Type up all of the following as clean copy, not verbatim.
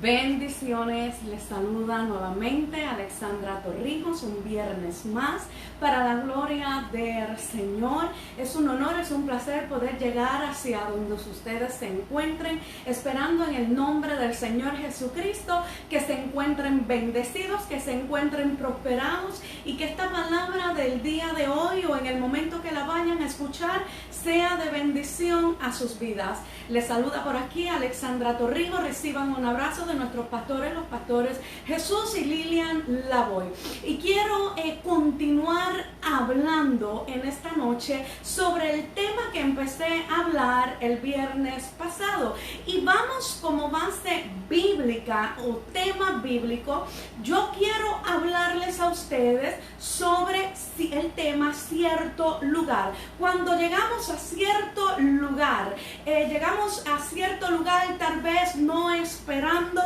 Bendiciones, les saluda nuevamente Alexandra Torrijos, un viernes más para la gloria del Señor. Es un honor, es un placer poder llegar hacia donde ustedes se encuentren, esperando en el nombre del Señor Jesucristo que se encuentren bendecidos, que se encuentren prosperados y que esta palabra del día de hoy o en el momento que la vayan a escuchar sea de bendición a sus vidas. Les saluda por aquí Alexandra Torrijos. Reciban un abrazo de nuestros pastores, los pastores Jesús y Lilian Lavoy. Y quiero continuar hablando en esta noche sobre el tema que empecé a hablar el viernes pasado. Y vamos como base bíblica o tema bíblico. Yo quiero hablarles a ustedes sobre el tema cierto lugar. Cuando llegamos a cierto lugar, tal vez no esperando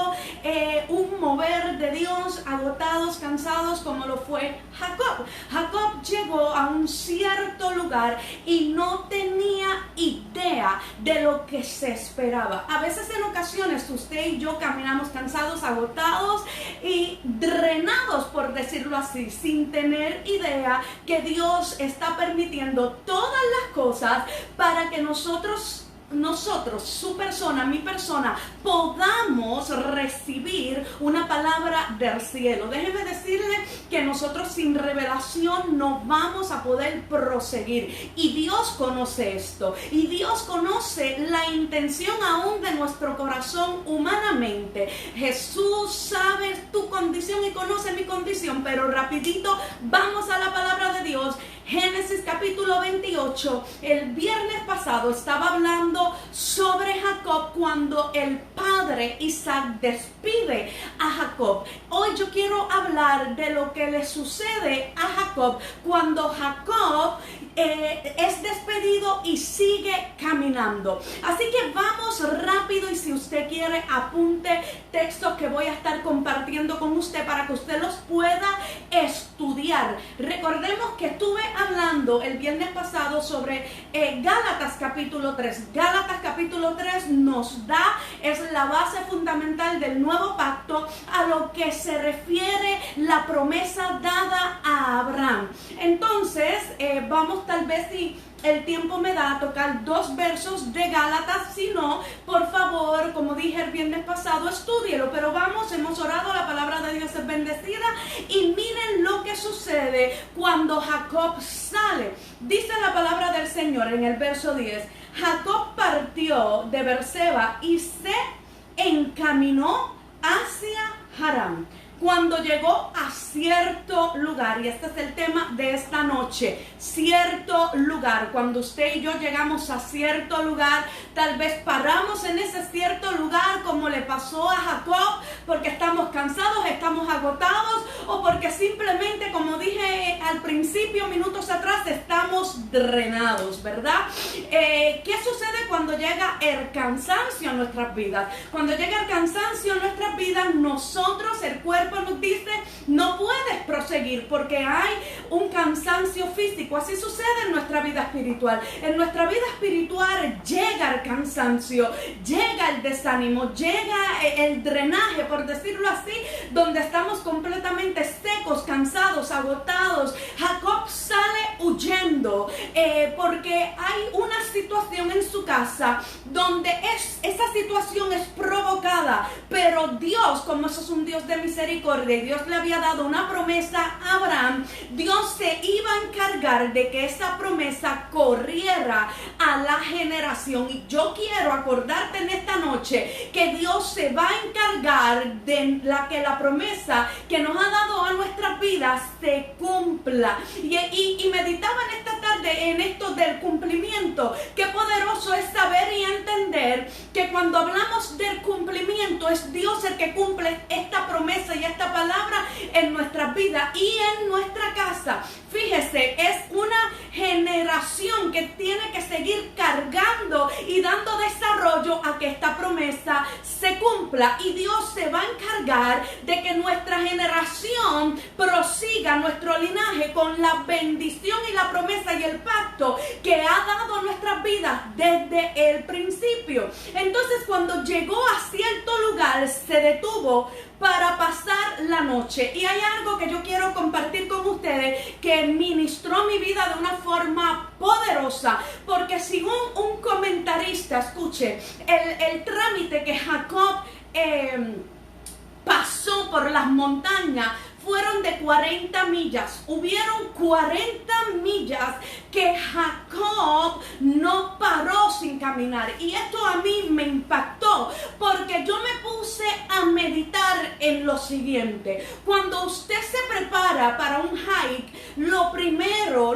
un mover de Dios, agotados, cansados, como lo fue Jacob. Jacob llegó a un cierto lugar y no tenía idea de lo que se esperaba. A veces en ocasiones usted y yo caminamos cansados, agotados y drenados, por decirlo así, sin tener idea que Dios está permitiendo todas las cosas para que nosotros, su persona, mi persona, podamos recibir una palabra del cielo. Déjeme decirle que nosotros sin revelación no vamos a poder proseguir. Y Dios conoce esto. Y Dios conoce la intención aún de nuestro corazón humanamente. Jesús sabe tu condición y conoce mi condición. Pero rapidito, vamos a la palabra de Dios. Génesis capítulo 28, el viernes pasado estaba hablando sobre Jacob cuando el padre Isaac despide a Jacob. Hoy yo quiero hablar de lo que le sucede a Jacob cuando Jacob es despedido y sigue caminando. Así que vamos rápido y si usted quiere apunte textos que voy a estar compartiendo con usted para que usted los pueda estudiar. Recordemos que estuve hablando el viernes pasado sobre Gálatas capítulo 3. Gálatas capítulo 3 es la base fundamental del nuevo pacto a lo que se refiere la promesa dada a Abraham. Entonces, vamos tal vez si el tiempo me da a tocar 2 versos de Gálatas. Si no, por favor, como dije el viernes pasado, estúdielo. Pero vamos, hemos orado, la palabra de Dios es bendecida. Y miren lo que sucede cuando Jacob sale. Dice la palabra del Señor en el verso 10. Jacob partió de Beerseba y se encaminó hacia Harán. Cuando llegó a cierto lugar, y este es el tema de esta noche, cierto lugar. Cuando usted y yo llegamos a cierto lugar, tal vez paramos en ese cierto lugar como le pasó a Jacob, porque estamos cansados, estamos agotados, o porque simplemente, como dije al principio, minutos atrás, estamos drenados, ¿verdad? ¿Qué sucede cuando llega el cansancio a nuestras vidas? Cuando llega el cansancio a nuestras vidas, nosotros, el cuerpo nos dice, no puedes proseguir porque hay un cansancio físico. Así sucede en nuestra vida espiritual. En nuestra vida espiritual llega el cansancio, llega el desánimo, llega el drenaje, por decirlo así, donde estamos completamente secos, cansados, agotados. Jacob sale huyendo porque hay una situación en su casa donde esa situación es provocada, pero Dios, como eso es un Dios de misericordia, Dios le había dado una promesa a Abraham. Dios se iba a encargar de que esa promesa corriera a la generación. Y yo quiero acordarte en esta noche que Dios se va a encargar de que la promesa que nos ha dado a nuestras vidas se cumpla. Y meditaba en esta tarde en esto del cumplimiento. Qué poderoso es saber y entender que cuando hablamos del cumplimiento es Dios el que cumple esta promesa y esta palabra en nuestras vidas y en nuestra casa. Fíjese, es una generación que tiene que seguir cargando y dando desarrollo a que esta promesa se cumpla. Y Dios se va a encargar de que nuestra generación prosiga nuestro linaje con la bendición y la promesa y el pacto que ha dado a nuestras vidas desde el principio. Entonces, cuando llegó a cierto lugar, lugar se detuvo para pasar la noche. Y hay algo que yo quiero compartir con ustedes que ministró mi vida de una forma poderosa, porque según un comentarista, escuche, el trámite que Jacob pasó por las montañas fueron de 40 millas. Hubieron 40 millas que Jacob no paró sin caminar. Y esto a mí me impactó, porque yo me puse a meditar en lo siguiente. Cuando usted se prepara para un hike, lo primero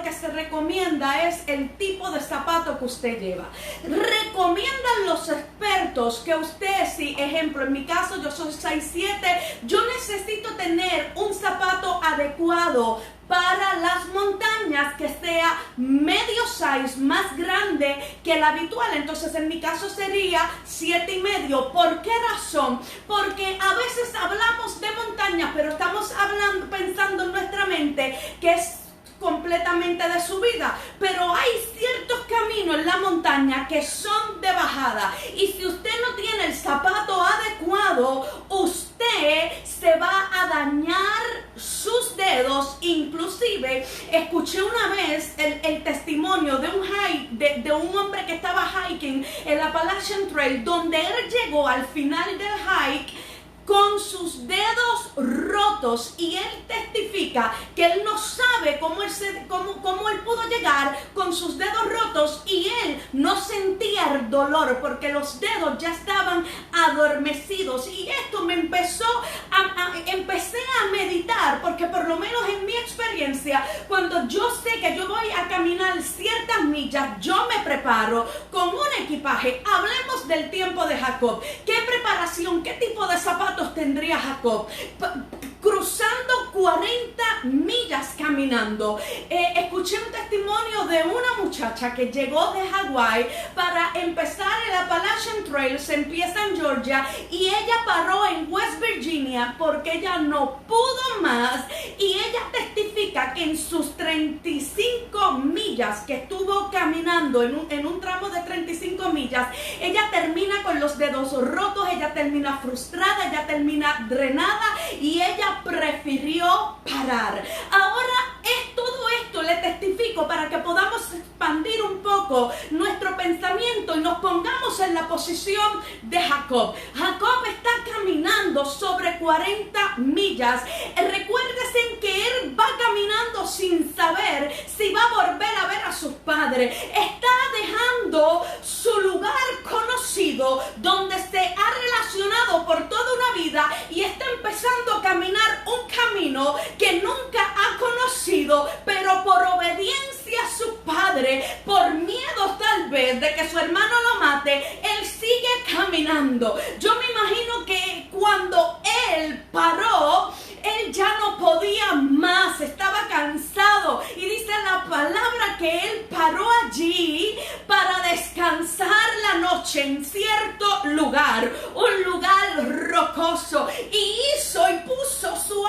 que se recomienda es el tipo de zapato que usted lleva. Recomiendan los expertos que usted, si ejemplo, en mi caso yo soy 6'7", yo necesito tener un zapato adecuado para las montañas que sea medio size, más grande que el habitual. Entonces en mi caso sería 7,5. ¿Por qué razón? Porque a veces hablamos de montañas, pero estamos pensando en nuestra mente que es completamente de subida, pero hay ciertos caminos en la montaña que son de bajada, y si usted no tiene el zapato adecuado, usted se va a dañar sus dedos. Inclusive escuché una vez el testimonio de un hike, de un hombre que estaba hiking el Appalachian Trail, donde él llegó al final del hike con sus dedos rotos, y él testifica que él no sabe cómo él pudo llegar con sus dedos rotos, y él no sentía el dolor porque los dedos ya estaban adormecidos. Y esto me empecé a meditar, porque por lo menos en mi experiencia, cuando yo sé que yo voy a caminar ciertas millas, yo me preparo con un equipaje. Hablemos del tiempo de Jacob. ¿Qué preparación, qué tipo de zapatos tendría Jacob? Cruzando 40 millas caminando. Escuché un testimonio de una muchacha que llegó de Hawái para empezar el Appalachian Trail. Se empieza en Georgia y ella paró en West Virginia porque ella no pudo más, y ella testifica que en sus 35 millas que estuvo caminando, en un tramo de 35 millas, ella termina con los dedos rotos, ella termina frustrada, ella termina drenada, y ella prefirió parar. Ahora todo esto le testifico para que podamos expandir un poco nuestro pensamiento y nos pongamos en la posición de Jacob. Jacob está caminando sobre 40 millas. Recuérdese que él va caminando sin saber si va a volver a ver a sus padres. Está dejando su lugar conocido, donde se ha relacionado por toda una vida, y está empezando a caminar un camino que nunca ha conocido, pero por obediencia a su padre, por miedo tal vez de que su hermano lo mate, él sigue caminando. Yo me imagino que cuando él paró, él ya no podía más, estaba cansado, y dice la palabra que él paró allí para descansar la noche en cierto lugar, un lugar rocoso, y puso su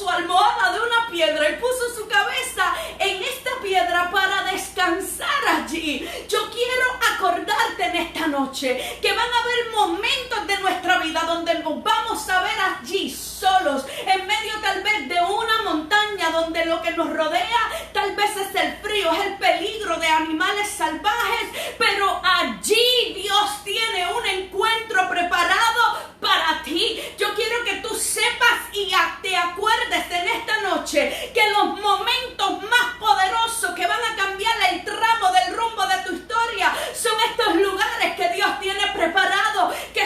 almohada de una piedra, y puso su cabeza en esta piedra para descansar allí. Yo quiero acordarte en esta noche que van a haber momentos de nuestra vida donde nos vamos a ver allí solos, en medio tal vez de una montaña donde lo que nos rodea tal vez es el frío, es el peligro de animales salvajes, pero allí Dios tiene un encuentro preparado para ti. Yo quiero que tú sepas y te acuerdes en esta noche que los momentos más poderosos que van a cambiar el tramo del rumbo de tu historia son estos lugares que Dios tiene preparado, que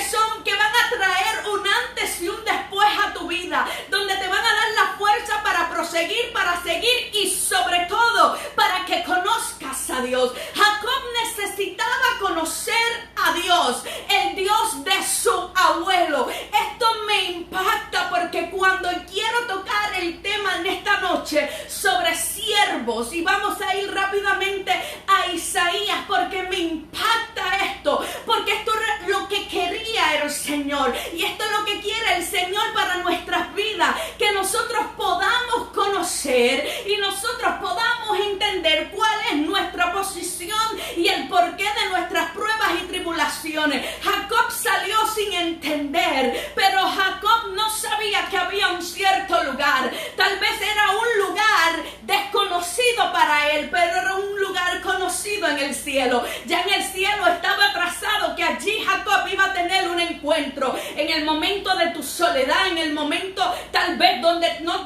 van a traer un antes y un después a tu vida, donde te van a dar la fuerza para proseguir, para seguir, y sobre todo para que conozcas a Dios. Jacob necesitaba conocer a Dios, el Dios de su abuelo. Esto me impacta porque cuando quiero tocar el tema en esta noche sobre siervos, y vamos a ir rápidamente a Isaías, porque me impacta esto, porque esto es lo que quería el Señor, y esto es lo que quiere el Señor para nuestras vidas, que nosotros podamos conocer y nosotros podamos entender cuál es nuestra posición y el porqué de nuestras pruebas y tribulaciones. tribulaciones. Jacob salió sin entender, pero Jacob no sabía que había un cierto lugar. Tal vez era un lugar desconocido para él, pero era un lugar conocido en el cielo. Ya en el cielo estaba trazado que allí Jacob iba a tener un encuentro. En el momento de tu soledad, en el momento tal vez donde no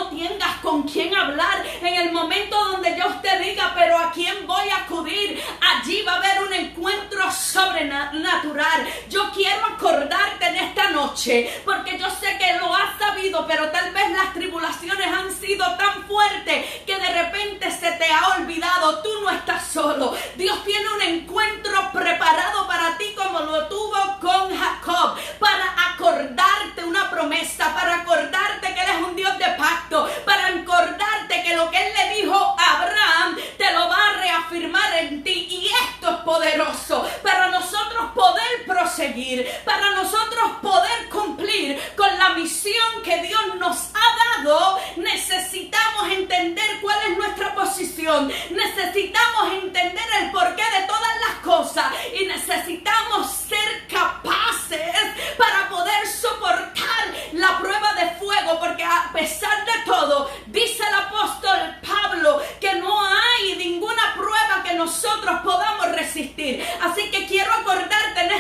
tengas con quién hablar, en el momento donde ya usted diga, pero ¿a quién voy a acudir? Allí va a haber un encuentro sobrenatural. Yo quiero acordarte en esta noche, porque yo sé que lo has sabido, pero tal vez las tribulaciones han sido tan fuertes que de repente se te ha olvidado. Tú no estás solo. Dios tiene un encuentro preparado para ti como lo tuvo con Jacob, para acordarte una promesa, para acordarte que Él es un Dios de pacto, para acordarte que lo que Él le dijo a Abraham te lo va a reafirmar en ti. Y esto es poderoso para nosotros poder proseguir, para nosotros poder cumplir con la misión que Dios nos ha dado. Necesitamos entender cuál es nuestra posición, necesitamos entender el porqué de todas las cosas y necesitamos ser capaces para poder soportar la prueba de fuego, porque a pesar de todo, dice el apóstol Pablo que no hay ninguna prueba que nosotros podamos resistir. Así que quiero acordarte en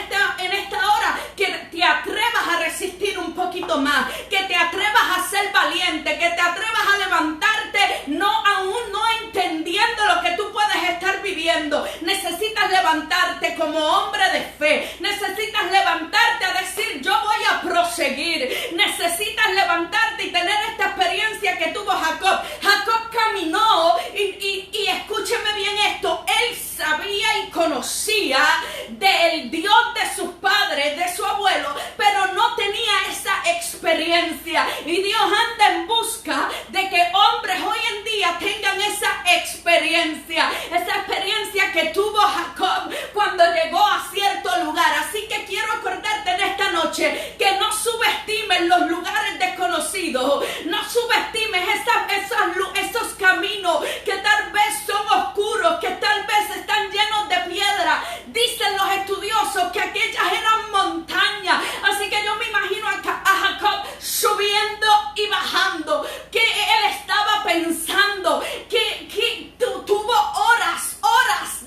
esta hora que te atrevas a resistir un poquito más, que te atrevas a ser valiente, que te atrevas a levantarte, aún no entendiendo lo que tú puedes estar viviendo. Necesitas levantarte como hombre de fe, necesitas levantarte a decir, yo voy a proseguir. Necesitas levantarte y tener esta experiencia que tuvo Jacob. Jacob caminó y escúcheme bien esto, él sabía y conocía del Dios de sus padres, de su abuelo, pero no tenía esa experiencia. Y Dios anda en busca de que hombres hoy en día tengan esa experiencia que tuvo Jacob cuando llegó a cierto lugar. Así que quiero acordarte en esta noche que no subestimes los lugares desconocidos, no subestimes esos caminos que tal vez son oscuros, que tal vez están llenos de piedra. Dicen los estudiosos que aquellas eran montañas. Así que yo me imagino a Jacob subiendo y bajando, que él estaba pensando, que tuvo horas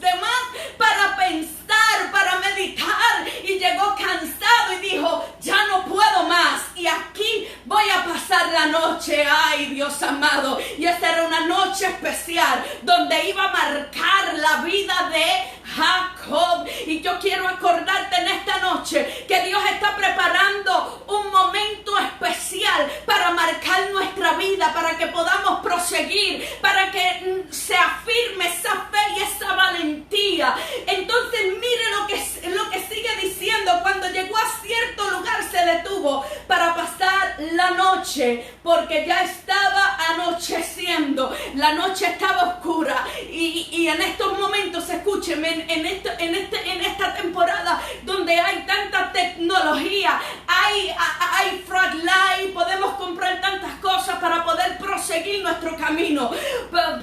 de más para pensar, para meditar, y llegó cansado y dijo, ya no puedo más y aquí voy a pasar la noche. Ay, Dios amado, y esta era una noche especial donde iba a marcar la vida de Jacob. Y yo quiero acordarte en esta noche que Dios está preparando un momento especial para marcar nuestra vida, para que podamos proseguir, para que se afirme esa fe y esa valentía. Entonces mire lo que sigue diciendo. Cuando llegó a cierto lugar se detuvo para pasar la noche, porque ya estaba anocheciendo, la noche estaba oscura. Y en estos momentos, escúcheme, en esta temporada donde hay tanta tecnología, hay flashlight, podemos comprar tantas cosas para poder proseguir nuestro camino.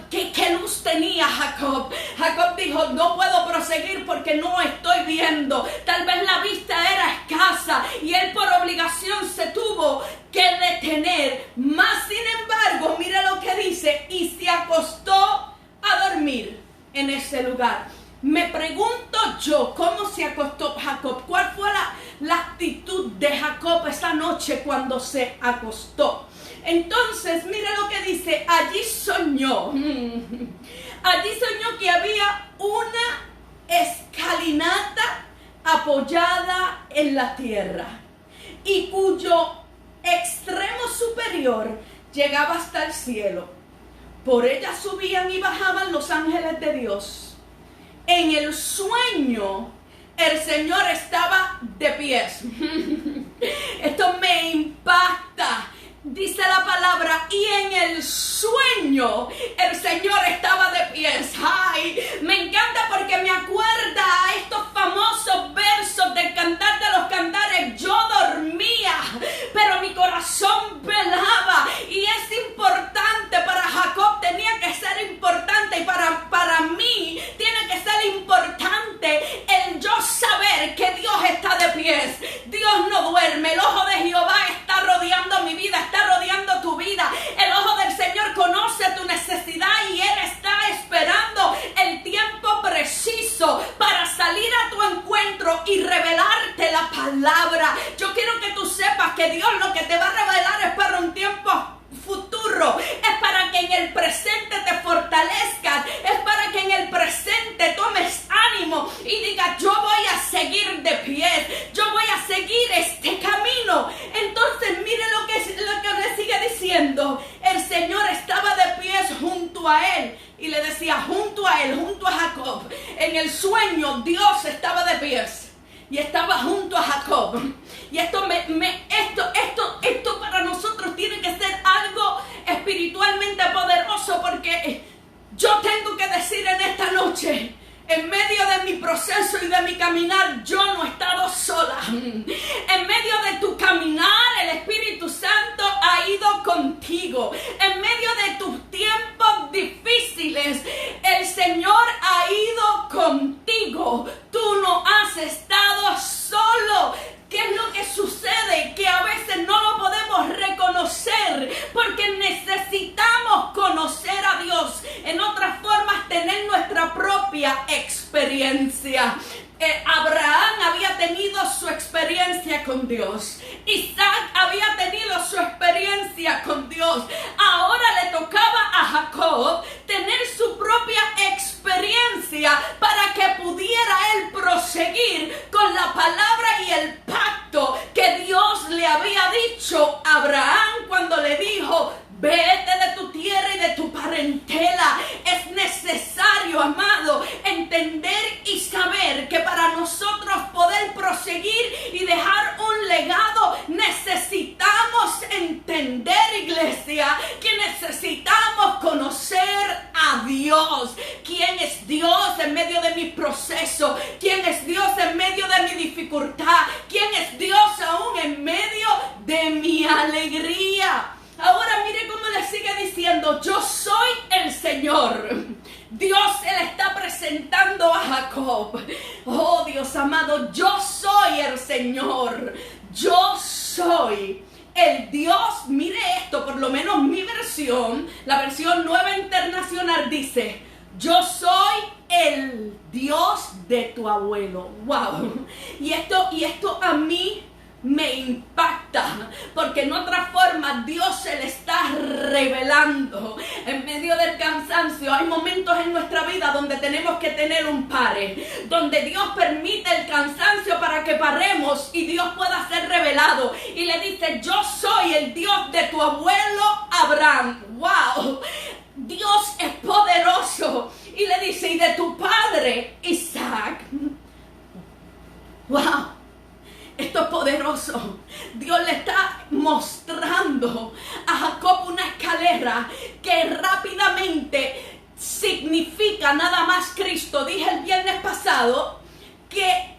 ¿Qué luz tenía Jacob? Jacob dijo, no puedo proseguir porque no estoy viendo. Tal vez la vista era escasa y él por obligación se tuvo que detener. Mas sin embargo, mira lo que dice, y se acostó a dormir en ese lugar. Me pregunto yo, ¿cómo se acostó Jacob? ¿Cuál fue la actitud de Jacob esa noche cuando se acostó? Entonces, mira lo que dice, allí soñó que había una escalinata apoyada en la tierra y cuyo extremo superior llegaba hasta el cielo. Por ella subían y bajaban los ángeles de Dios. En el sueño, el Señor estaba de pies. Esto me impacta. Dice la palabra, y en el sueño el Señor estaba de pies. Ay, me encanta porque me acuerda a estos famosos versos del Cantar de los Cantares. Yo dormía, pero mi corazón velaba. Y es importante, para Jacob tenía que ser importante, y para mí tiene que ser importante el yo saber que Dios palabra. Yo quiero que tú sepas que Dios lo que te va a revelar es para un tiempo futuro, es para que en el presente te fortalezcas, es para que en el presente tomes ánimo y digas: yo voy a seguir de pie, yo voy a seguir este camino. Entonces mire lo que le sigue diciendo. El Señor estaba de pies junto a él y le decía, junto a él, junto a Jacob. En el sueño Dios estaba de pies y estaba junto a Jacob. Y esto para nosotros tiene que ser algo espiritualmente poderoso, porque yo tengo que decir en esta noche, en medio de mi proceso y de mi caminar, yo no he estado sola. En medio de tu caminar, el Espíritu Santo ha ido contigo. En medio de tus tiempos difíciles, el Señor ha ido contigo. Tú no has estado solo. ¿Qué es lo que sucede? Que a veces no lo podemos reconocer porque necesitamos conocer a Dios. En otras formas, tener nuestra propia experiencia. Abraham había tenido su experiencia con Dios. Isaac había tenido su experiencia con Dios. Ahora le tocaba a Jacob tener su propia experiencia para que pudiera él proseguir con la palabra y el pacto que Dios le había dicho a Abraham cuando le dijo: vete de tu tierra y de tu parentela. Es necesario, amado, entender y saber que para nosotros poder proseguir y dejar un legado, necesitamos entender, iglesia, que necesitamos conocer a Dios. ¿Quién es Dios en medio de mi proceso? ¿Quién es Dios en medio de mi dificultad? ¿Quién es Dios aún en medio de mi alegría? Ahora mire cómo le sigue diciendo: yo soy el Señor. Dios se le está presentando a Jacob. Oh Dios amado, yo soy el Señor. Yo soy el Dios. Mire esto, por lo menos mi versión, la versión Nueva Internacional dice: yo soy el Dios de tu abuelo. Wow. Y esto a mí me impacta, porque en otra forma Dios se le está revelando. En medio del cansancio hay momentos en nuestra vida donde tenemos que tener un pare, donde Dios permite el cansancio para que paremos y Dios pueda ser revelado. Y le dice: yo soy el Dios de tu abuelo Abraham. ¡Wow! Dios es poderoso. Y le dice: y de tu padre Isaac. ¡Wow! Esto es poderoso. Dios le está mostrando a Jacob una escalera que rápidamente significa nada más Cristo. Dije el viernes pasado que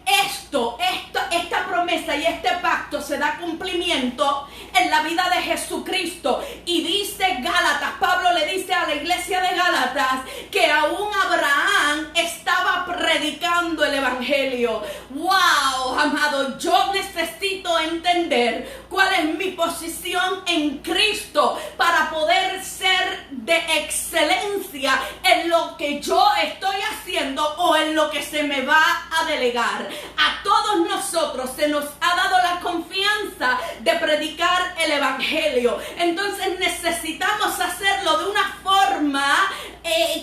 esta promesa y este pacto se da cumplimiento en la vida de Jesucristo. Y dice Gálatas, Pablo le dice a la iglesia de Gálatas que aún Abraham estaba predicando el evangelio. ¡Wow, amado! Yo necesito entender cuál es mi posición en Cristo para poder ser de excelencia en lo que yo estoy haciendo o en lo que se me va a delegar. A todos nosotros se nos ha dado la confianza de predicar el evangelio. Entonces necesitamos hacerlo de una forma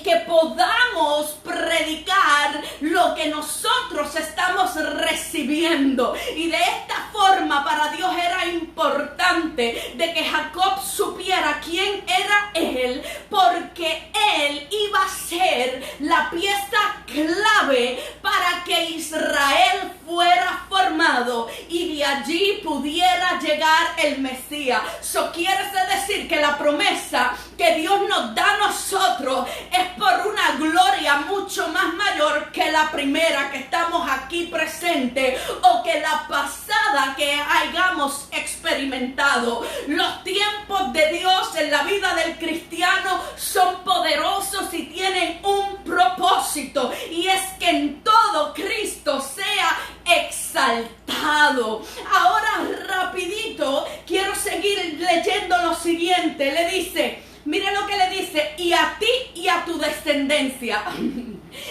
que podamos predicar lo que nosotros estamos recibiendo. Y de esta forma para Dios era importante de que Jacob supiera quién era él, porque él iba a ser la pieza clave para que Israel fuera formado y de allí pudiera llegar el Mesías. Eso quiere decir que la promesa que Dios nos da a nosotros es por una gloria mucho más mayor que la primera que estamos aquí presentes o que la pasada que hayamos experimentado. Los tiempos de Dios en la vida del cristiano son poderosos y tienen un propósito, y es que en todo Cristo sea exaltado. Ahora rapidito quiero seguir leyendo lo siguiente. Le dice, mire lo que le dice: y a ti y a tu descendencia.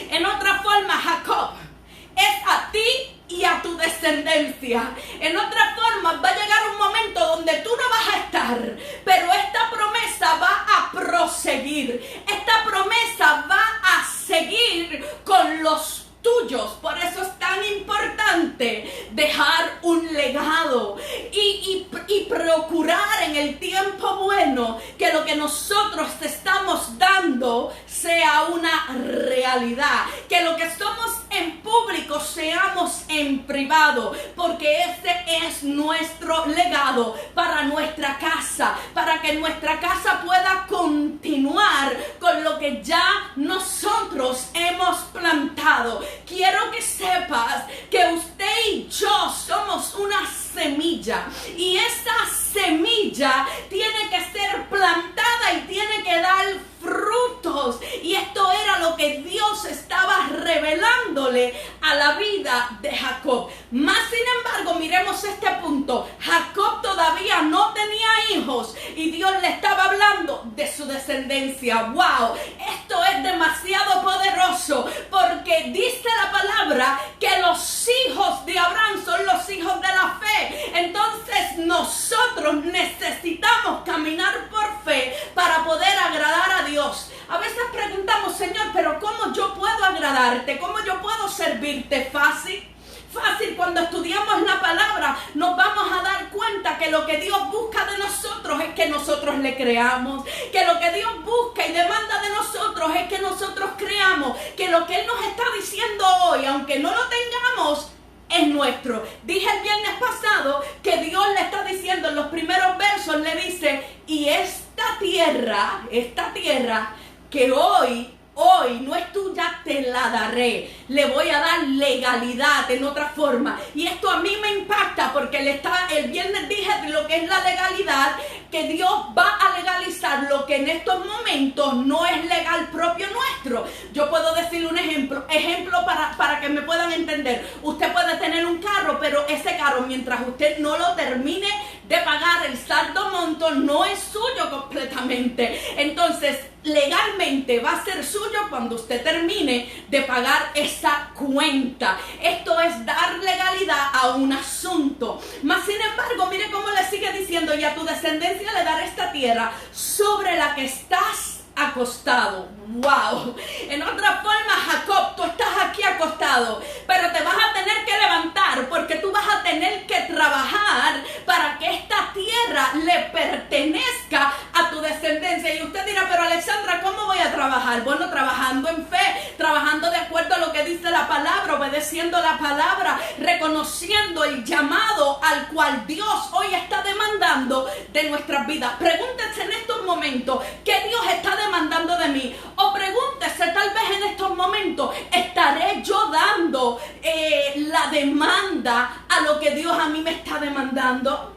En otra forma, Jacob, es a ti y a tu descendencia descendencia. En otras formas, va a llegar un momento donde tú no vas a estar, pero esta promesa va a proseguir. Esta promesa va a seguir con los tuyos. Por eso es tan importante dejar un legado y procurar en el tiempo bueno que lo que nosotros te estamos dando sea una realidad, que lo que somos en público seamos en privado, porque ese es nuestro legado para nuestra casa, para que nuestra casa pueda continuar con lo que ya nosotros hemos plantado. Quiero que sepas que usted y yo somos una semilla, y esa semilla tiene que ser plantada y tiene que dar frutos, y esto era lo que Dios estaba revelándole a la vida de Jacob. Más sin embargo, miremos este punto. Jacob todavía no tenía hijos y Dios le estaba hablando de su descendencia. ¡Wow! Esto es demasiado poderoso, porque dice la palabra que los hijos de Abraham son los hijos de la fe. Entonces nosotros necesitamos caminar por fe para poder agradar a Dios. A veces preguntamos: Señor, pero ¿cómo yo puedo agradarte? ¿Cómo yo puedo servirte? Fácil. Cuando estudiamos la palabra nos vamos a dar cuenta que lo que Dios busca de nosotros es que nosotros le creamos, que lo que Dios busca y demanda de nosotros es que nosotros creamos, que lo que Él nos está diciendo hoy, aunque no lo tengamos, es nuestro. Dije el viernes pasado que Dios le está diciendo en los primeros versos, le dice: y esta tierra que hoy no es tuya, te la daré. Le voy a dar legalidad, en otra forma. Y esto a mí me impacta, porque el viernes dije de lo que es la legalidad, que Dios va a legalizar lo que en estos momentos no es legal propio nuestro. Yo puedo decir un ejemplo para que me puedan entender. Usted puede tener un carro, pero ese carro, mientras usted no lo termine de pagar, el saldo monto no es suyo completamente. Entonces, legalmente va a ser suyo cuando usted termine de pagar esa cuenta. Esto es dar legalidad a un asunto. Mas sin embargo, mire cómo le sigue diciendo: y a tu descendencia le daré esta tierra sobre la que estás acostado. ¡Wow! En otra forma, Jacob, tú estás aquí acostado, pero te vas a tener que levantar, porque tú vas a tener que trabajar para que esta tierra le pertenezca a tu descendencia. Y usted dirá: pero Alexandra, ¿cómo voy a trabajar? Bueno, trabajando en fe, trabajando de acuerdo a lo que dice la palabra, obedeciendo la palabra, reconociendo el llamado al cual Dios hoy está demandando de nuestras vidas. Pregúntense en estos momentos: ¿qué Dios está demandando de mí? O pregúntese tal vez en estos momentos: ¿estaré yo dando la demanda a lo que Dios a mí me está demandando?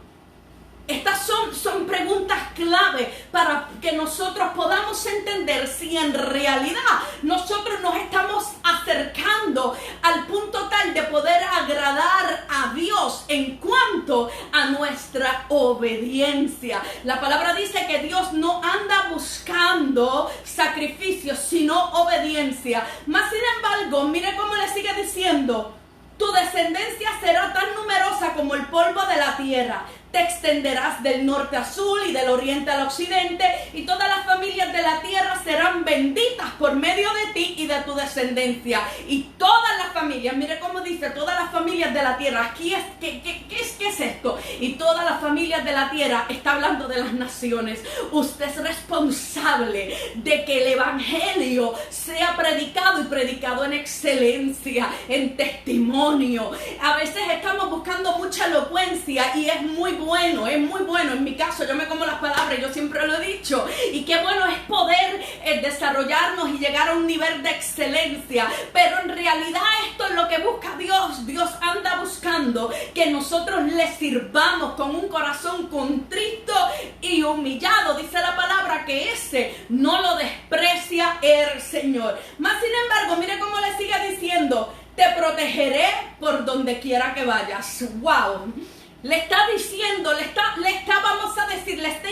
Estas son preguntas clave para que nosotros podamos entender si en realidad nosotros nos estamos acercando al punto tal de poder agradar a Dios en cuanto a nuestra obediencia. La palabra dice que Dios no anda buscando sacrificios, sino obediencia. Mas sin embargo, mire cómo le sigue diciendo: tu descendencia será tan numerosa como el polvo de la tierra. Te extenderás del norte al sur y del oriente al occidente, y todas las familias de la tierra serán benditas por medio de ti y de tu descendencia. Y todas las familias, mire cómo dice: todas las familias de la tierra. Aquí es, ¿qué es esto? Y todas las familias de la tierra, está hablando de las naciones. Usted es responsable de que el evangelio sea predicado, y predicado en excelencia, en testimonio. A veces estamos buscando mucha elocuencia, y es muy bueno. En mi caso, yo me como las palabras, yo siempre lo he dicho, y qué bueno es poder desarrollarnos y llegar a un nivel de excelencia, pero en realidad esto es lo que busca Dios. Dios anda buscando que nosotros le sirvamos con un corazón contrito y humillado. Dice la palabra que ese no lo desprecia el Señor. Mas sin embargo, mire cómo le sigue diciendo: te protegeré por donde quiera que vayas. ¡Wow! Le está diciendo, le está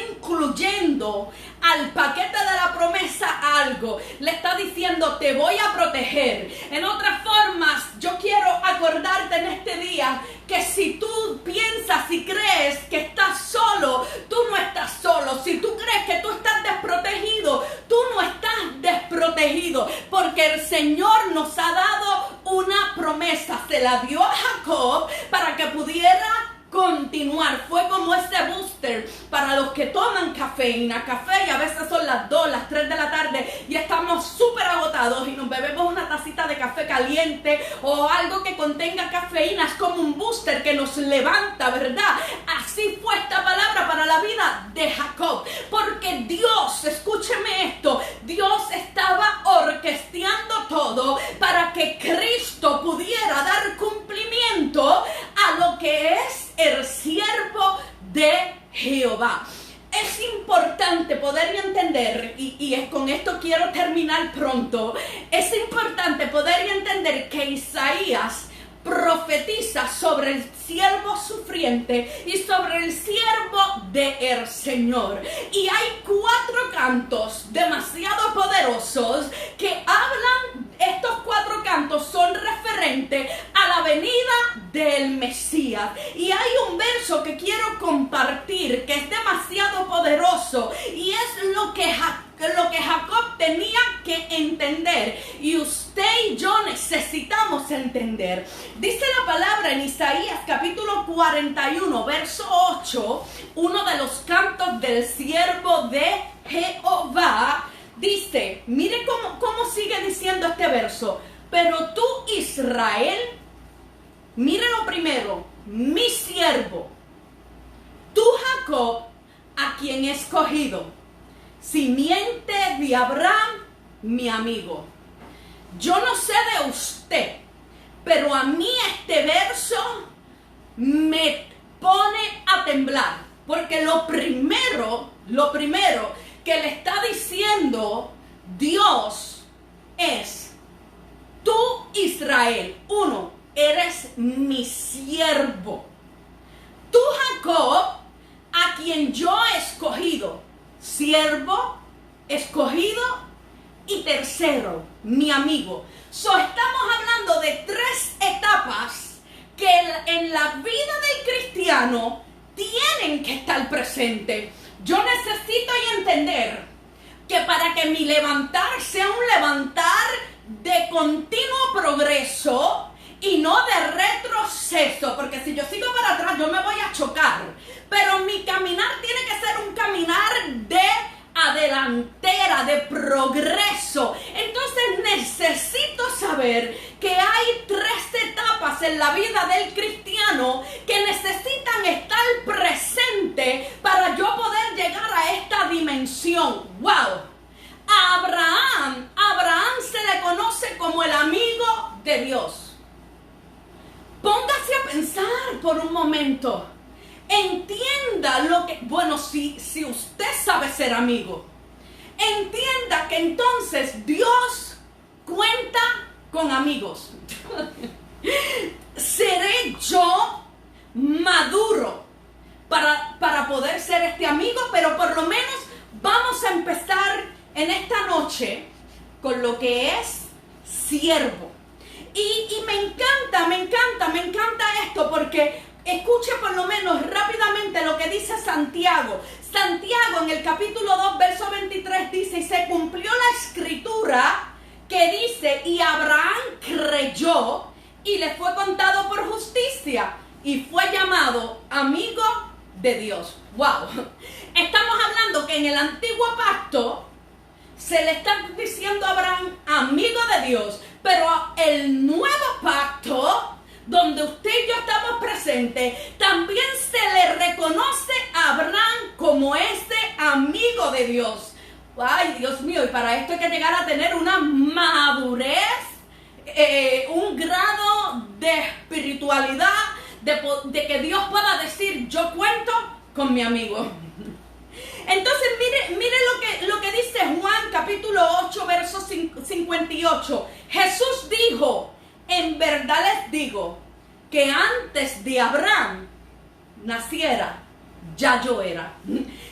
incluyendo al paquete de la promesa algo. Le está diciendo: te voy a proteger. En otras formas, yo quiero acordarte en este día que la dio a Jacob para que pudiera continuar. Fue como este booster para los que toman café, y a veces son las 2, las 3 de la tarde y estamos súper agotados y nos bebemos una tacita de café caliente o algo que contenga cafeína. Es como un booster que nos levanta, ¿verdad? Así fue esta palabra para la vida de Jacob, porque Dios, escúcheme esto, Dios estaba orquestando todo para que Cristo pudiera dar cumplimiento a lo que es el siervo de Jehová. Es importante poder entender, y con esto quiero terminar pronto, es importante poder entender que Isaías profetiza sobre el siervo sufriente y sobre el siervo del Señor. Y hay 4 cantos demasiado poderosos que hablan, estos 4 cantos son referentes a la venida del Mesías. Y hay un verso que quiero compartir que es demasiado poderoso y es lo que Jacob tenía que entender y usted y yo necesitamos entender. Dice la palabra en Isaías capítulo 41 verso 8, uno de los cantos del siervo de Jehová, dice, mire cómo sigue diciendo este verso: pero tú, Israel, mire lo primero, mi siervo, tú, Jacob, a quien he escogido, simiente de Abraham, mi amigo. Yo no sé de usted, pero a mí este verso me pone a temblar, porque lo primero que le está diciendo Dios es: tú, Israel, eres mi siervo. Tú, Jacob, a quien yo he escogido, siervo, escogido, y tercero, mi amigo. Estamos hablando de 3 etapas que en la vida del cristiano tienen que estar presentes. Yo necesito entender que para que mi levantar sea un levantar de continuo progreso y no de retroceso, porque si yo sigo para atrás yo me voy a chocar, pero mi caminar tiene que ser un caminar de adelantera, de progreso. Entonces necesito saber que hay 3 etapas en la vida del cristiano que necesitan estar presentes para yo poder llegar a esta dimensión. ¡Wow! A Abraham se le conoce como el amigo de Dios. Póngase a pensar por un momento. Entienda lo que, si usted sabe ser amigo, entienda que entonces Dios cuenta con amigos. ¿Seré yo maduro para poder ser este amigo? Pero por lo menos vamos a empezar en esta noche con lo que es siervo. Y me encanta esto, porque escuche por lo menos rápidamente lo que dice Santiago. Santiago en el capítulo 2, verso 23 dice: y se cumplió la escritura que dice, y Abraham creyó y le fue contado por justicia y fue llamado amigo de Dios. ¡Wow! Estamos hablando que en el antiguo pacto se le está diciendo a Abraham amigo de Dios, pero el nuevo pacto, donde usted y yo estamos presentes, también se le reconoce a Abraham como este amigo de Dios. Ay, Dios mío, y para esto hay que llegar a tener una madurez, un grado de espiritualidad, de que Dios pueda decir: yo cuento con mi amigo. Entonces mire lo que dice Juan capítulo 8 verso 58. Jesús dijo: en verdad les digo que antes de Abraham naciera, ya yo era.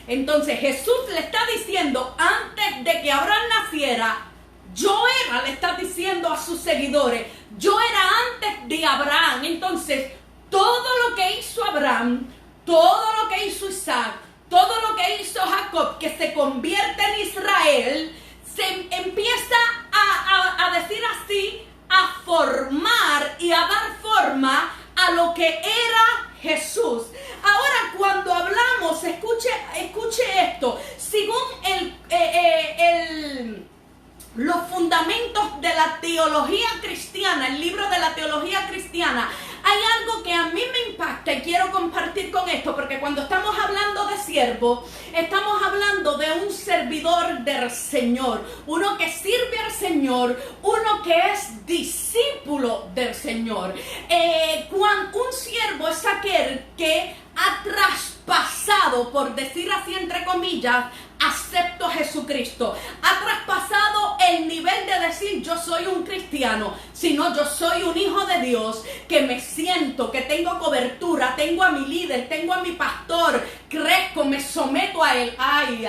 Entonces Jesús le está diciendo: antes de que Abraham naciera, yo era. Le está diciendo a sus seguidores: yo era antes de Abraham. Entonces todo lo que hizo Abraham, todo lo que hizo Isaac, todo lo que hizo Jacob, que se convierte en Israel, se empieza a decir así, a formar y a dar forma a lo que era Jesús. Ahora, cuando hablamos, escuche esto, según los fundamentos de la teología cristiana, el libro de la teología cristiana, hay algo que a mí me impacta y quiero compartir con esto, porque cuando estamos hablando de siervo, estamos hablando de un servidor del Señor, uno que sirve al Señor, uno que es discípulo del Señor. Un siervo es aquel que ha traspasado, por decir así entre comillas, acepto a Jesucristo. Ha traspasado el nivel de decir yo soy un cristiano, sino yo soy un hijo de Dios, que me siento, que tengo cobertura, tengo a mi líder, tengo a mi pastor, crezco, me someto a él. Ay.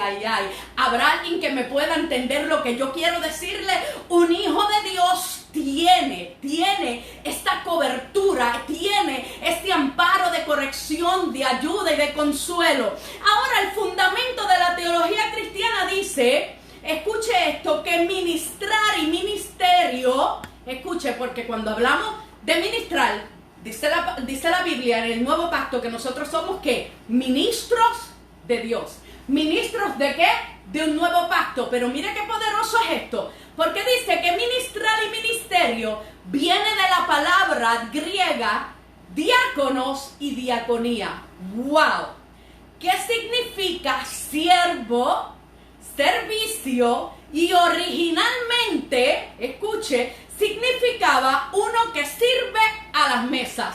¿Habrá alguien que me pueda entender lo que yo quiero decirle? Un hijo de Dios tiene esta cobertura, tiene este amparo de corrección, de ayuda y de consuelo. Ahora, el fundamento de la teología cristiana dice, escuche esto, que ministrar y ministerio, escuche, porque cuando hablamos de ministrar, dice la Biblia en el Nuevo Pacto que nosotros somos, ¿qué? Ministros de Dios. ¿Ministros de qué? De un nuevo pacto. Pero mire qué poderoso es esto, porque dice que ministrar y ministerio viene de la palabra griega diáconos y diaconía. ¡Wow! ¿Qué significa siervo, servicio? Y originalmente, escuche, significaba uno que sirve a las mesas.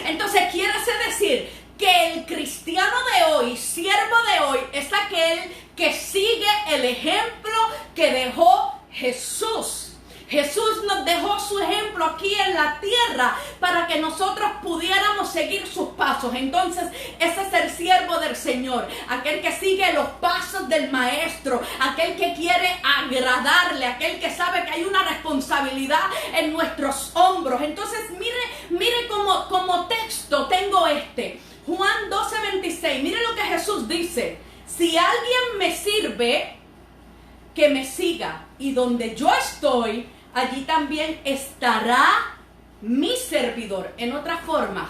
Entonces quiere decir que el cristiano de hoy, siervo de hoy, es aquel que sigue el ejemplo que dejó Jesús. Jesús nos dejó su ejemplo aquí en la tierra para que nosotros pudiéramos seguir sus pasos. Entonces, ese es el siervo del Señor, aquel que sigue los pasos del Maestro, aquel que quiere agradarle, aquel que sabe que hay una responsabilidad en nuestros hombros. Entonces, mire como texto tengo Juan 12:26, mire lo que Jesús dice: si alguien me sirve, que me siga, y donde yo estoy, allí también estará mi servidor. En otra forma,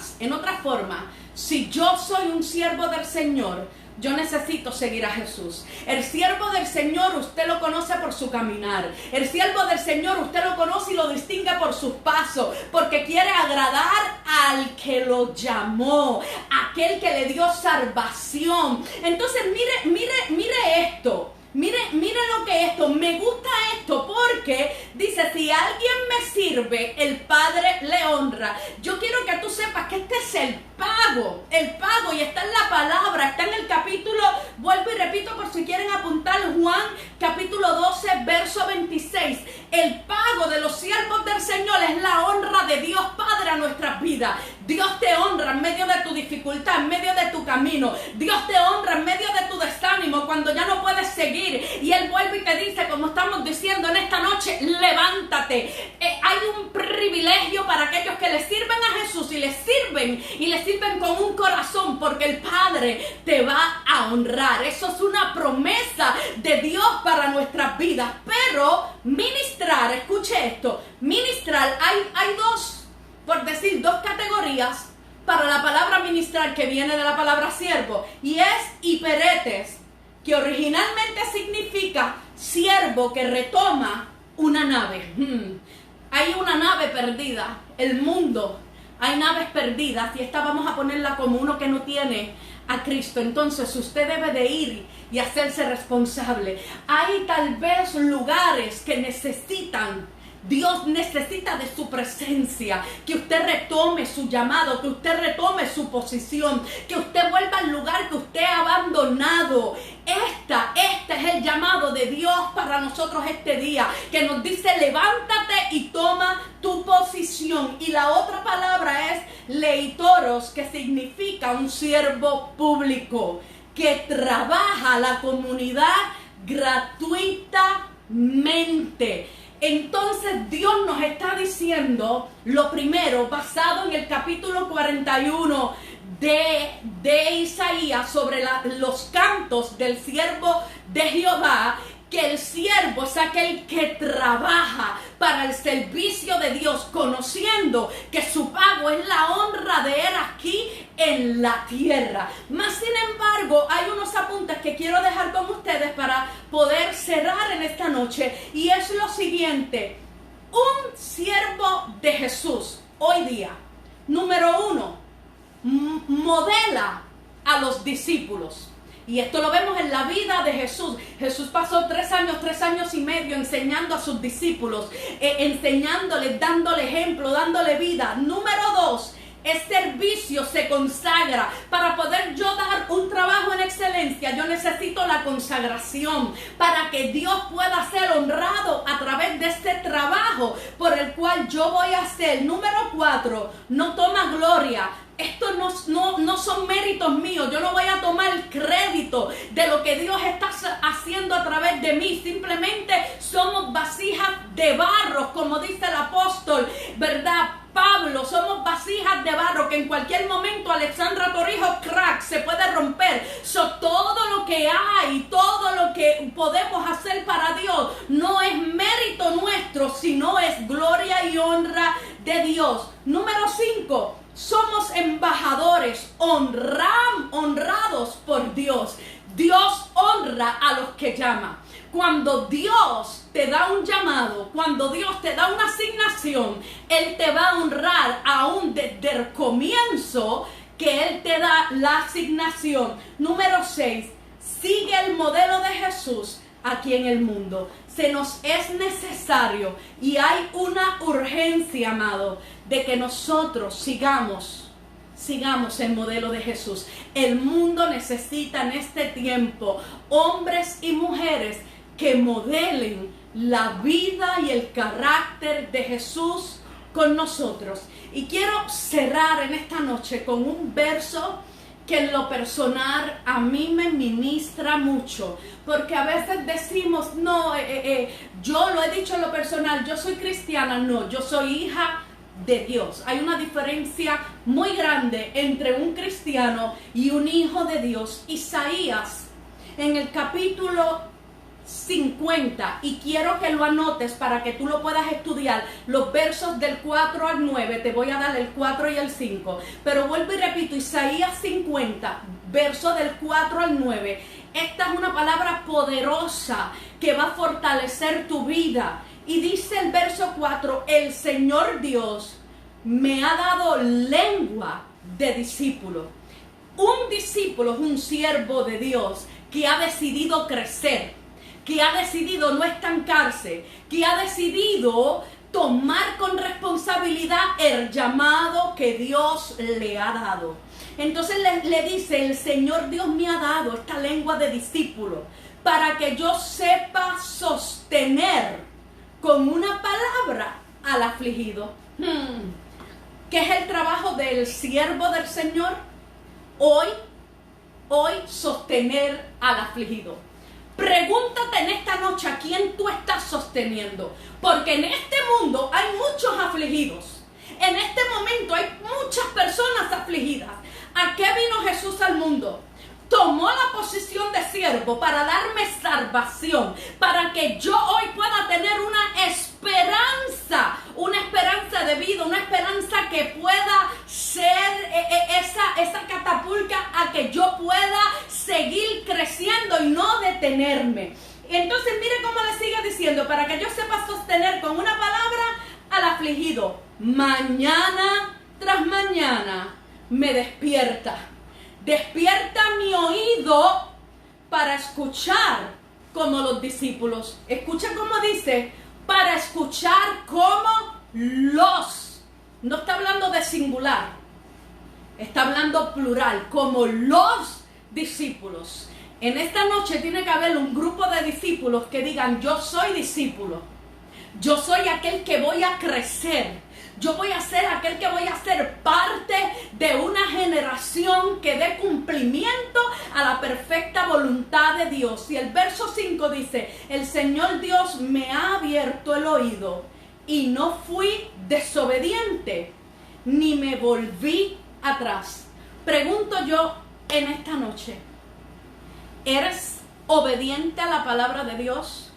si yo soy un siervo del Señor, yo necesito seguir a Jesús. El siervo del Señor, usted lo conoce por su caminar. El siervo del Señor, usted lo conoce y lo distingue por sus pasos, porque quiere agradar al que lo llamó, aquel que le dio salvación. Entonces, mire esto. Mire lo que es esto. Me gusta esto porque dice, si alguien me sirve, el Padre le honra. Yo quiero que tú sepas que este es el pago, y está en la palabra, está en el capítulo, vuelvo y repito por si quieren apuntar, Juan capítulo 12, verso 26. El pago de los siervos del Señor es la honra de Dios Padre a nuestras vidas. Dios te honra en medio de tu dificultad, en medio de tu camino. Dios te honra en medio de tu desánimo, cuando ya no puedes seguir. Y Él vuelve y te dice, como estamos diciendo en esta noche, levántate. Hay un privilegio para aquellos que le sirven a Jesús y le sirven con un corazón, porque el Padre te va a honrar. Eso es una promesa de Dios para nuestras vidas. Pero ministrar, escuche esto, ministrar, hay dos, por decir, dos categorías para la palabra ministrar, que viene de la palabra siervo, y es hiperetes, que originalmente significa siervo que retoma una nave. Hay una nave perdida, el mundo, hay naves perdidas, y esta vamos a ponerla como uno que no tiene a Cristo. Entonces usted debe de ir y hacerse responsable. Hay tal vez lugares que Dios necesita de su presencia, que usted retome su llamado, que usted retome su posición, que usted vuelva al lugar que usted ha abandonado. Este es el llamado de Dios para nosotros este día, que nos dice, levántate y toma tu posición. Y la otra palabra es leitoros, que significa un siervo público, que trabaja la comunidad gratuitamente. Entonces Dios nos está diciendo lo primero, basado en el capítulo 41 de Isaías, sobre los cantos del siervo de Jehová, que el siervo es aquel que trabaja para el servicio de Dios, conociendo que su pago es la honra de Él aquí en la tierra. Mas sin embargo, hay unos apuntes que quiero dejar con ustedes para poder cerrar en esta noche, y es lo siguiente: un siervo de Jesús hoy día, número uno, modela a los discípulos. Y esto lo vemos en la vida de Jesús. Jesús pasó 3 años y medio enseñando a sus discípulos, enseñándoles, dándole ejemplo, dándole vida. Número 2, el servicio se consagra. Para poder yo dar un trabajo en excelencia, yo necesito la consagración para que Dios pueda ser honrado a través de este trabajo por el cual yo voy a hacer. Número 4, no toma gloria. Esto no son méritos míos. Yo no voy a tomar el crédito de lo que Dios está haciendo a través de mí. Simplemente somos vasijas de barro, como dice el apóstol, ¿verdad? Pablo, somos vasijas de barro que en cualquier momento Alexandra Torrijos, crack, se puede romper. Todo lo que hay, todo lo que podemos hacer para Dios no es mérito nuestro, sino es gloria y honra de Dios. Número 5, somos embajadores honrados por Dios. Dios honra a los que llama. Cuando Dios te da un llamado, cuando Dios te da una asignación, Él te va a honrar aún desde el comienzo que Él te da la asignación. Número 6, sigue el modelo de Jesús aquí en el mundo. Se nos es necesario y hay una urgencia, amado, de que nosotros sigamos el modelo de Jesús. El mundo necesita en este tiempo hombres y mujeres que modelen la vida y el carácter de Jesús con nosotros. Y quiero cerrar en esta noche con un verso que en lo personal a mí me ministra mucho, porque a veces decimos, no, yo lo he dicho en lo personal, yo soy cristiana. No, yo soy hija de Dios. Hay una diferencia muy grande entre un cristiano y un hijo de Dios. Isaías, en el capítulo 50, y quiero que lo anotes para que tú lo puedas estudiar, los versos del 4 al 9, te voy a dar el 4 y el 5, pero vuelvo y repito, Isaías 50, verso del 4 al 9, esta es una palabra poderosa que va a fortalecer tu vida, y dice el verso 4, el Señor Dios me ha dado lengua de discípulo. Un discípulo es un siervo de Dios que ha decidido crecer, que ha decidido no estancarse, que ha decidido tomar con responsabilidad el llamado que Dios le ha dado. Entonces le dice, el Señor Dios me ha dado esta lengua de discípulo para que yo sepa sostener con una palabra al afligido. ¿Qué es el trabajo del siervo del Señor? Hoy sostener al afligido. Pregúntate en esta noche a quién tú estás sosteniendo, porque en este mundo hay muchos afligidos. En este momento hay muchas personas afligidas. ¿A qué vino Jesús al mundo? Tomó la posición de siervo para darme salvación, para que yo hoy pueda tener una esperanza de vida, una esperanza que pueda ser esa catapulta a que yo pueda seguir creciendo y no detenerme. Y entonces mire cómo le sigue diciendo, para que yo sepa sostener con una palabra al afligido. Mañana tras mañana me despierta mi oído para escuchar como los discípulos. Escucha cómo dice, para escuchar como los. No está hablando de singular, está hablando plural, como los discípulos. En esta noche tiene que haber un grupo de discípulos que digan, yo soy discípulo, yo soy aquel que voy a crecer. Yo voy a ser aquel que voy a ser parte de una generación que dé cumplimiento a la perfecta voluntad de Dios. Y el verso 5 dice, el Señor Dios me ha abierto el oído y no fui desobediente, ni me volví atrás. Pregunto yo en esta noche, ¿eres obediente a la palabra de Dios?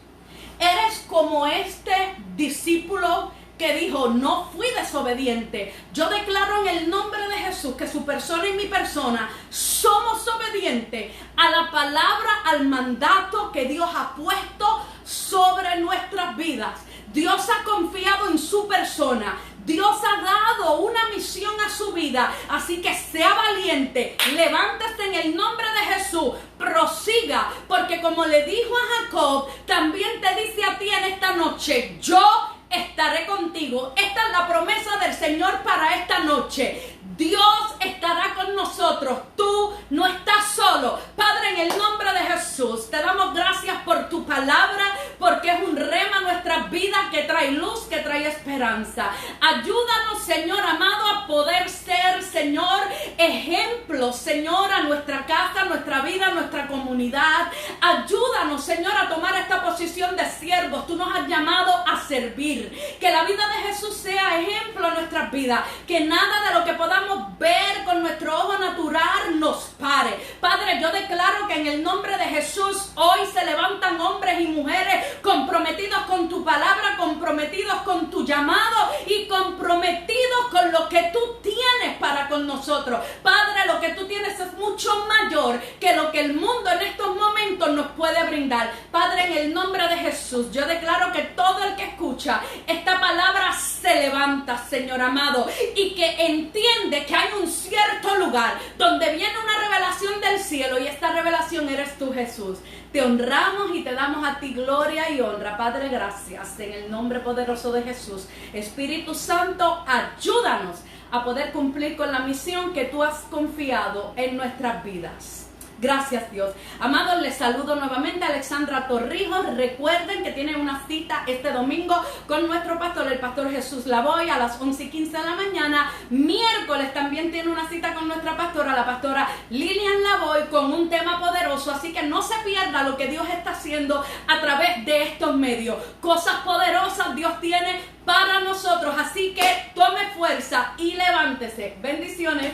¿Eres como este discípulo que dijo, no fui desobediente? Yo declaro en el nombre de Jesús que su persona y mi persona somos obedientes a la palabra, al mandato que Dios ha puesto sobre nuestras vidas. Dios ha confiado en su persona. Dios ha dado una misión a su vida, así que sea valiente, levántese en el nombre de Jesús, prosiga, porque como le dijo a Jacob, también te dice a ti en esta noche, yo estaré contigo. Esta es la promesa del Señor para esta noche. Dios estará con nosotros. Tú no estás solo. Padre, en el nombre de Jesús, te damos gracias por tu palabra, porque es un rema a nuestras vidas que trae luz, que trae esperanza. Ayúdanos, Señor amado, a poder ser, Señor, ejemplos, Señor, a nuestra casa, a nuestra vida, a nuestra comunidad. Ayúdanos, Señor, a tomar esta posición de siervos. Tú nos has llamado a servir. Que la vida de Jesús sea ejemplo en nuestras vidas. Que nada de lo que podamos ver con nuestro ojo natural nos pare. Padre, yo declaro que en el nombre de Jesús hoy se levantan hombres y mujeres comprometidos con tu palabra, comprometidos con tu llamado y comprometidos con lo que tú tienes para con nosotros. Padre, lo que tú tienes es mucho mayor que lo que el mundo en estos momentos nos puede brindar. Padre, en el nombre de Jesús, yo declaro que todo el que escucha esta palabra se levanta, Señor amado, y que entiende que hay un cierto lugar donde viene una revelación del cielo, y esta revelación eres tú, Jesús. Te honramos y te damos a ti gloria y honra. Padre, gracias en el nombre poderoso de Jesús. Espíritu Santo, ayúdanos a poder cumplir con la misión que tú has confiado en nuestras vidas. Gracias, Dios. Amados, les saludo nuevamente a Alexandra Torrijos. Recuerden que tienen una cita este domingo con nuestro pastor, el pastor Jesús Lavoy, a las 11:15 de la mañana. Miércoles también tiene una cita con nuestra pastora, la pastora Lilian Lavoy, con un tema poderoso. Así que no se pierda lo que Dios está haciendo a través de estos medios. Cosas poderosas Dios tiene para nosotros. Así que tome fuerza y levántese. Bendiciones.